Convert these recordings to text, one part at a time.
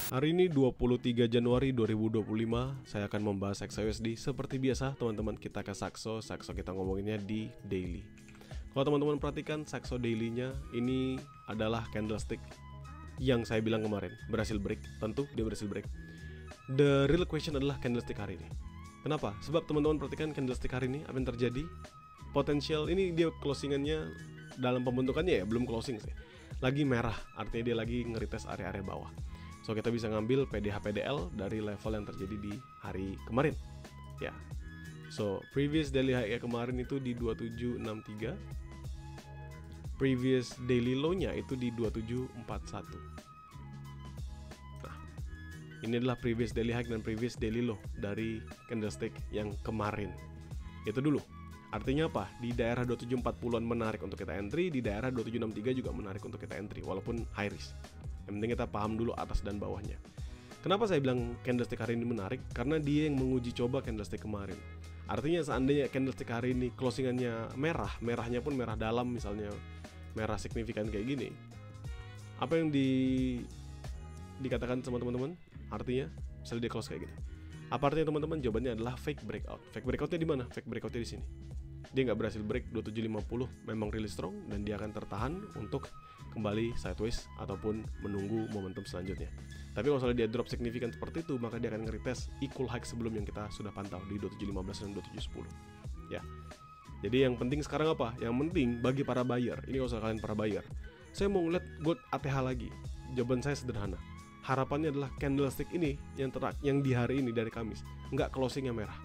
Hari ini 23 Januari 2025, saya akan membahas XAUSD. Seperti biasa teman-teman, kita ke Saxo kita ngomonginnya di daily. Kalau teman-teman perhatikan Saxo daily-nya, ini adalah candlestick yang saya bilang kemarin berhasil break. Tentu dia berhasil break. The real question adalah candlestick hari ini. Kenapa? Sebab teman-teman perhatikan candlestick hari ini, apa yang terjadi? Potensial ini dia closingannya dalam pembentukannya ya, belum closing sih, lagi merah, artinya dia lagi ngeretest area-area bawah. So kita bisa ngambil PDH PDL dari level yang terjadi di hari kemarin ya. So previous daily high kemarin itu di 2763, previous daily low-nya itu di 2741. Nah, ini adalah previous daily high dan previous daily low dari candlestick yang kemarin. Itu dulu. Artinya apa? Di daerah 2740-an menarik untuk kita entry, di daerah 2763 juga menarik untuk kita entry walaupun high risk. Yang penting kita paham dulu atas dan bawahnya. Kenapa saya bilang candlestick hari ini menarik? Karena dia yang menguji coba candlestick kemarin. Artinya seandainya candlestick hari ini closingannya merah, merahnya pun merah dalam, misalnya merah signifikan kayak gini, apa yang dikatakan sama teman-teman? Artinya misalnya dia close kayak gini, apa artinya teman-teman? Jawabannya adalah fake breakout. Fake breakoutnya di mana? Fake breakoutnya di sini. Dia nggak berhasil break 2750, memang really strong dan dia akan tertahan untuk kembali sideways ataupun menunggu momentum selanjutnya. Tapi kalau misalnya dia drop signifikan seperti itu, maka dia akan nge-retest equal high sebelum yang kita sudah pantau di 2715 dan 2710 ya. Jadi yang penting sekarang apa? Yang penting bagi para buyer, ini kalau kalian para buyer, saya mau ngeliat gold ATH lagi. Jawaban saya sederhana, harapannya adalah candlestick ini yang di hari ini dari Kamis nggak closingnya merah,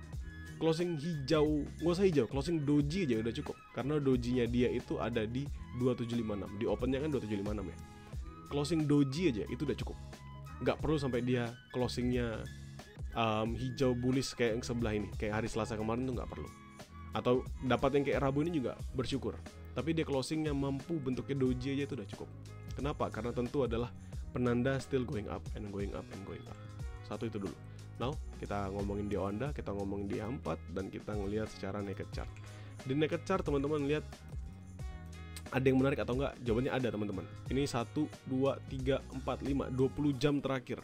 closing hijau, nggak usah hijau, closing doji aja udah cukup. Karena dojinya dia itu ada di 2756, di opennya kan 2756 ya. Closing doji aja itu udah cukup, nggak perlu sampai dia closingnya hijau bullish kayak yang sebelah ini, kayak hari Selasa kemarin tuh nggak perlu. Atau dapat yang kayak Rabu ini juga bersyukur, tapi dia closingnya mampu bentuknya doji aja itu udah cukup. Kenapa? Karena tentu adalah penanda still going up and going up and going up. Satu itu dulu. Now, kita ngomongin di Onda, kita ngomongin di 4 dan kita ngelihat secara naked chart. Di naked chart teman-teman lihat ada yang menarik atau enggak? Jawabannya ada teman-teman. Ini 1, 2, 3, 4, 5, 20 jam terakhir.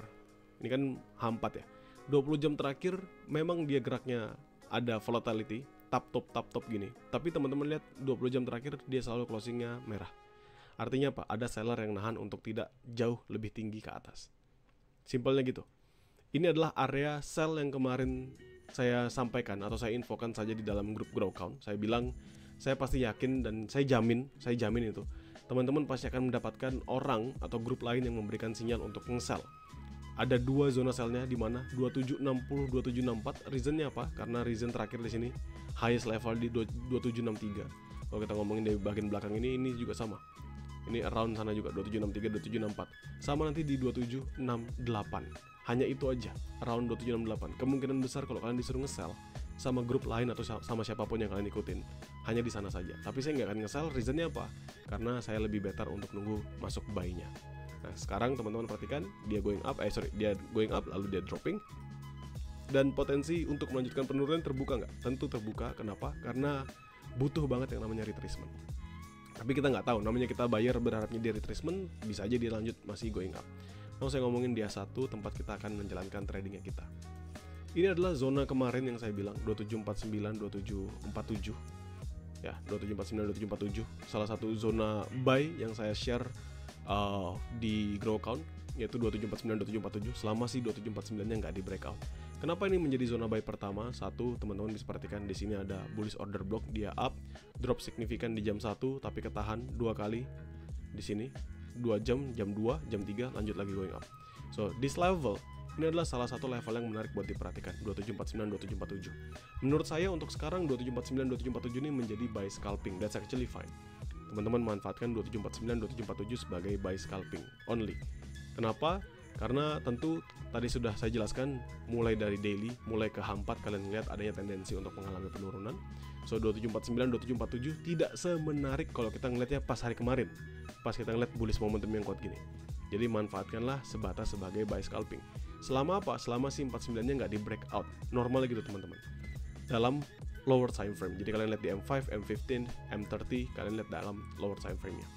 Ini kan H4 ya. 20 jam terakhir memang dia geraknya ada volatility, tap top gini. Tapi teman-teman lihat 20 jam terakhir dia selalu closingnya merah. Artinya apa? Ada seller yang nahan untuk tidak jauh lebih tinggi ke atas. Simpelnya gitu. Ini adalah area sell yang kemarin saya sampaikan atau saya infokan saja di dalam grup grow count. Saya bilang, saya pasti yakin dan saya jamin itu teman-teman pasti akan mendapatkan orang atau grup lain yang memberikan sinyal untuk nge-sell. Ada dua zona sellnya di mana 2760, 2764. Reasonnya apa? Karena reason terakhir di sini highest level di 2763. Kalau kita ngomongin dari bagian belakang ini juga sama. Ini around sana juga 2763, 2764. Sama nanti di 2768. Hanya itu aja, around 2768. Kemungkinan besar kalau kalian disuruh nge-sell sama grup lain atau sama siapapun yang kalian ikutin, hanya di sana saja. Tapi saya nggak akan nge-sell, reasonnya apa? Karena saya lebih better untuk nunggu masuk buy-nya. Nah sekarang teman-teman perhatikan, dia going up, dia going up lalu dia dropping. Dan potensi untuk melanjutkan penurunan terbuka nggak? Tentu terbuka. Kenapa? Karena butuh banget yang namanya retracement. Tapi kita nggak tahu, namanya kita buyer berharapnya dia retracement, bisa aja dia lanjut masih going up. Nah, saya ngomongin dia satu tempat kita akan menjalankan tradingnya kita. Ini adalah zona kemarin yang saya bilang 2749, 2747. Ya, 2749, 2747. Salah satu zona buy yang saya share di grow count yaitu 2749, 2747. Selama si 2749-nya nggak di breakout. Kenapa ini menjadi zona buy pertama? Satu, teman-teman bisa perhatikan di sini ada bullish order block, dia up, drop signifikan di jam 1 tapi ketahan 2 kali di sini. 2 jam, jam 2, jam 3 lanjut lagi going up. So this level ini adalah salah satu level yang menarik buat diperhatikan, 2749, 2747. Menurut saya untuk sekarang 2749, 2747 ini menjadi buy scalping. That's actually fine. Teman-teman manfaatkan 2749, 2747 sebagai buy scalping only. Kenapa? Karena tentu tadi sudah saya jelaskan, mulai dari daily, mulai ke H4 kalian lihat adanya tendensi untuk mengalami penurunan. So 2749, 2747 tidak semenarik kalau kita ngeliatnya pas hari kemarin, pas kita ngeliat bullish momentum yang kuat gini. Jadi manfaatkanlah sebatas sebagai buy scalping. Selama apa? Selama si 49-nya nggak di breakout. Normal gitu teman-teman. Dalam lower time frame. Jadi kalian lihat di M5, M15, M30, kalian lihat dalam lower time frame-nya.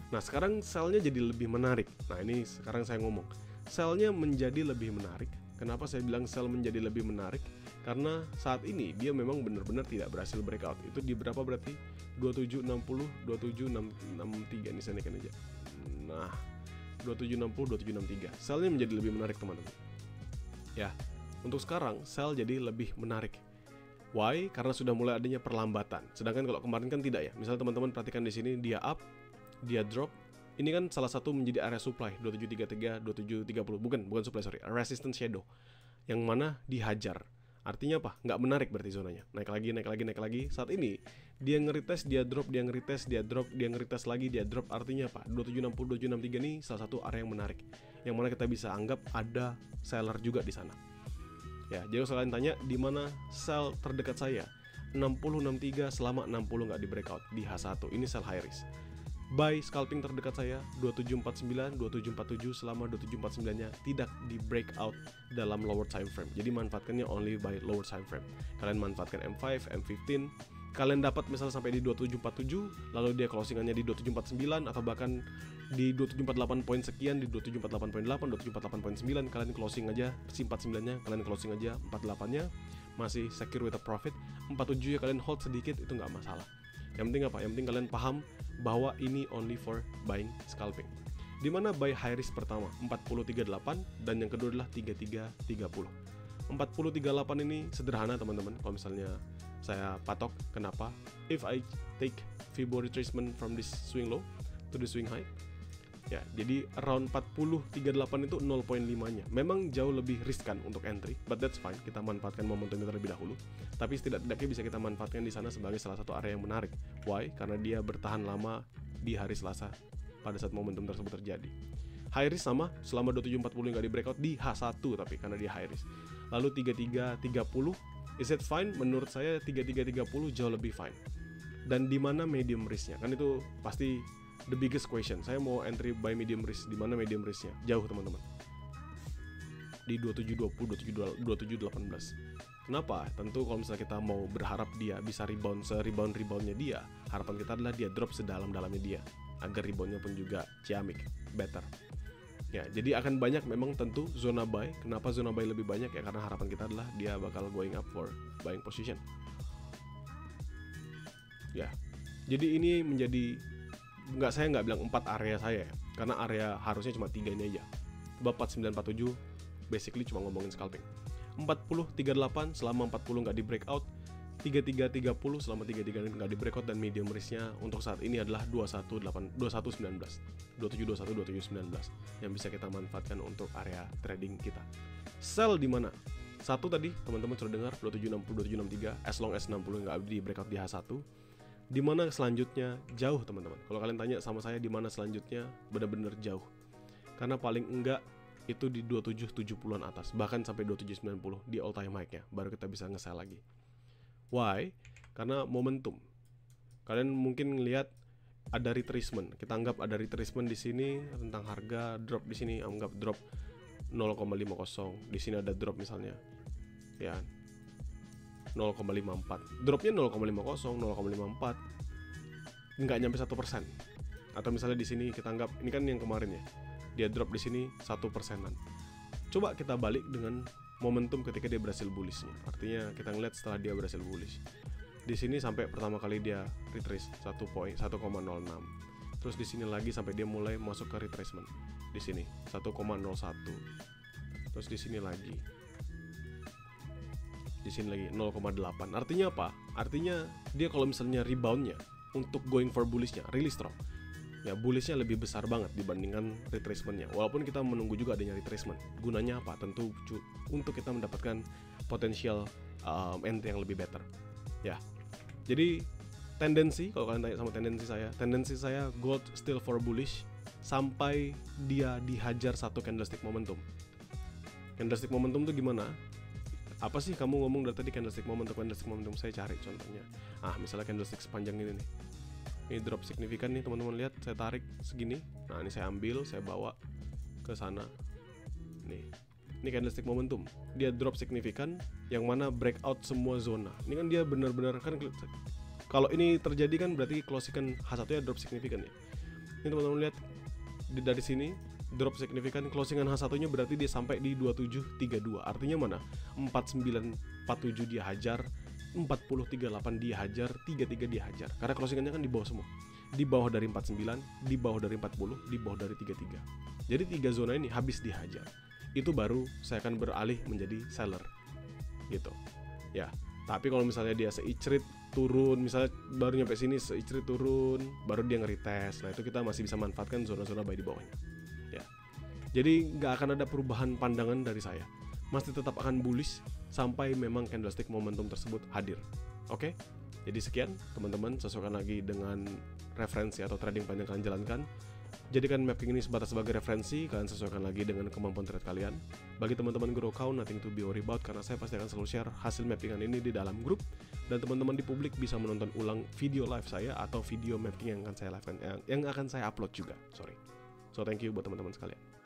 Nah sekarang sell-nya jadi lebih menarik. Nah ini sekarang saya ngomong, sell-nya menjadi lebih menarik. Kenapa saya bilang sell menjadi lebih menarik? Karena saat ini dia memang benar-benar tidak berhasil breakout. Itu di berapa berarti? 2760, 27663. Ini saya naikin aja. Nah, 2760, 2763. Sell-nya menjadi lebih menarik, teman-teman. Ya, untuk sekarang sell jadi lebih menarik. Why? Karena sudah mulai adanya perlambatan. Sedangkan kalau kemarin kan tidak ya. Misalnya teman-teman perhatikan di sini, dia up, dia drop. Ini kan salah satu menjadi area supply 2733, 2730. Bukan supply, sorry. Resistance shadow. Yang mana dihajar. Artinya apa? Nggak menarik berarti zonanya. Naik lagi. Saat ini dia nge-retest, dia drop, dia nge-retest, dia drop, dia nge-retest lagi, dia drop. Artinya apa? 2760, 2763 ini salah satu area yang menarik. Yang mana kita bisa anggap ada seller juga di sana. Ya, jadi kalau kalian tanya di mana sell terdekat saya, 6063 selama 60 nggak di breakout di H1. Ini sell high risk. Buy scalping terdekat saya 2749, 2747 selama 2749-nya tidak di breakout dalam lower time frame. Jadi manfaatkannya only by lower time frame. Kalian manfaatkan M5, M15. Kalian dapat misalnya sampai di 2747, lalu dia closingannya di 2749 atau bahkan di 2748 poin sekian, di 2748.8, 2748.9, kalian closing aja si 49-nya, kalian closing aja 48-nya, masih secure with a profit. 47 ya kalian hold sedikit, itu nggak masalah. Yang penting apa? Yang penting kalian paham bahwa ini only for buying scalping. Dimana buy high risk pertama 4038 dan yang kedua adalah 3330. 4038 ini sederhana teman-teman. Kalau misalnya saya patok, kenapa? If I take Fibo retracement from this swing low to the swing high, ya, jadi around 4038 itu 0.5-nya. Memang jauh lebih riskan untuk entry, but that's fine. Kita manfaatkan momentum itu terlebih dahulu. Tapi setidaknya bisa kita manfaatkan di sana sebagai salah satu area yang menarik. Why? Karena dia bertahan lama di hari Selasa pada saat momentum tersebut terjadi. High risk sama, selama 2740 nggak di breakout di H1 tapi karena dia high risk. Lalu 3330, is it fine? Menurut saya 3330 jauh lebih fine. Dan di mana medium risknya? Kan itu pasti the biggest question. Saya mau entry buy medium risk. Di mana medium risknya? Jauh teman-teman. Di 2720, 2718. Kenapa? Tentu kalau misalnya kita mau berharap dia bisa rebound reboundnya dia, harapan kita adalah dia drop sedalam-dalamnya dia, agar reboundnya pun juga ciamik, better. Ya, jadi akan banyak memang tentu zona buy. Kenapa zona buy lebih banyak? Ya karena harapan kita adalah dia bakal going up for buying position. Ya, jadi ini menjadi saya nggak bilang 4 area saya ya, karena area harusnya cuma 3 ini aja. 4947 basically cuma ngomongin scalping. 4038 selama 40 nggak di breakout, 3330 selama 33 nggak di breakout, dan medium risknya untuk saat ini adalah 2119 yang bisa kita manfaatkan untuk area trading kita. Sell di mana? Satu tadi teman-teman sudah dengar 2760 2763 as long as 60 nggak di breakout di H1. Di mana selanjutnya? Jauh teman-teman. Kalau kalian tanya sama saya di mana selanjutnya, benar-benar jauh. Karena paling enggak itu di 2770-an atas, bahkan sampai 2790 di all time high-nya, baru kita bisa nge-sell lagi. Why? Karena momentum. Kalian mungkin lihat ada retracement. Kita anggap ada retracement di sini tentang harga, drop di sini anggap drop 0,50. Di sini ada drop misalnya. Ya. 0,54. Dropnya 0,50, 0,54. Nggak nyampe 1%. Atau misalnya di sini kita anggap ini kan yang kemarin ya. Dia drop di sini 1%-an. Coba kita balik dengan momentum ketika dia berhasil bullishnya. Artinya kita ngeliat setelah dia berhasil bullish. Di sini sampai pertama kali dia retrace 1,06. Terus di sini lagi sampai dia mulai masuk ke retracement. Di sini 1,01. Terus di sini lagi. Di sini lagi 0,8. Artinya apa? Artinya dia kalau misalnya reboundnya untuk going for bullishnya really strong. Ya, bullishnya lebih besar banget dibandingkan retracementnya. Walaupun kita menunggu juga adanya retracement. Gunanya apa? Tentu untuk kita mendapatkan potensial entry yang lebih better. Ya. Jadi tendensi, kalau kalian tanya sama tendensi saya gold still for bullish sampai dia dihajar satu candlestick momentum. Candlestick momentum itu gimana? Apa sih kamu ngomong dari tadi candlestick momentum? Saya cari contohnya. Misalnya candlestick sepanjang ini nih. Ini drop signifikan nih teman-teman, lihat saya tarik segini. Nah ini saya ambil, saya bawa ke sana. Nih, ini candlestick momentum. Dia drop signifikan, yang mana breakout semua zona. Ini kan dia benar-benar kan, kalau ini terjadi kan berarti closing H1 nya drop signifikan ya. Ini teman-teman lihat dari sini drop signifikan, closingan H1 nya berarti dia sampai di 2732. Artinya mana? 4947 dia hajar, 4038 dia hajar, 33 dia hajar. Karena closingannya kan di bawah semua. Di bawah dari 49, di bawah dari 40, di bawah dari 33. Jadi 3 zona ini habis dihajar. Itu baru saya akan beralih menjadi seller. Gitu. Ya. Tapi kalau misalnya dia seicrit turun, misalnya baru nyampe sini seicrit turun, baru dia nge-retest. Nah, itu kita masih bisa manfaatkan zona-zona buy di bawahnya. Ya. Jadi nggak akan ada perubahan pandangan dari saya. Masih tetap akan bullish sampai memang candlestick momentum tersebut hadir. Oke? Jadi sekian teman-teman, sesuaikan lagi dengan referensi atau trading plan yang kalian jalankan. Jadikan mapping ini sebatas sebagai referensi, kalian sesuaikan lagi dengan kemampuan trade kalian. Bagi teman-teman grow account, nothing to be worried about, karena saya pasti akan selalu share hasil mappingan ini di dalam grup. Dan teman-teman di publik bisa menonton ulang video live saya atau video mapping yang akan saya live, yang akan saya upload juga. So thank you buat teman-teman sekalian.